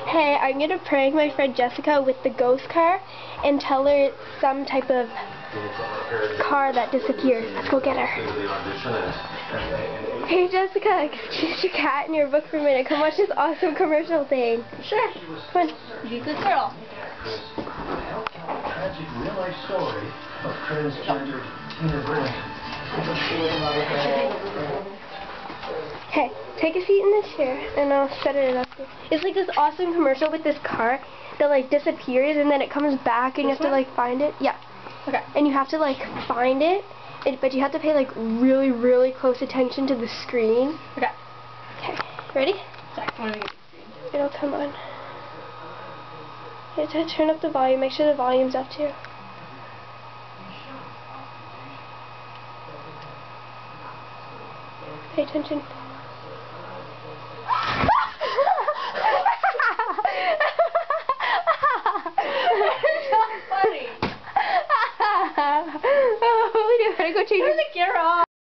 Hey, I'm gonna prank my friend Jessica with the ghost car and tell her it's some type of car that disappears. Let's go get her. Hey Jessica, excuse your cat and your book for a minute. Come watch this awesome commercial thing. Sure. Come on. Be a good girl. Tragic real-life story of transgender Tina Burner. Hey, take a seat in the chair and I'll set it up here. It's like this awesome commercial with this car that like disappears and then it comes back and you have to like find it. Yeah. Okay. And you have to like find it, but you have to pay like really, really close attention to the screen. Okay. Okay. Ready? Sorry, I want to get the It'll come on. You have to turn up the volume. Make sure the volume's up too. Pay attention. funny. Oh, we gotta go change Turn the camera off.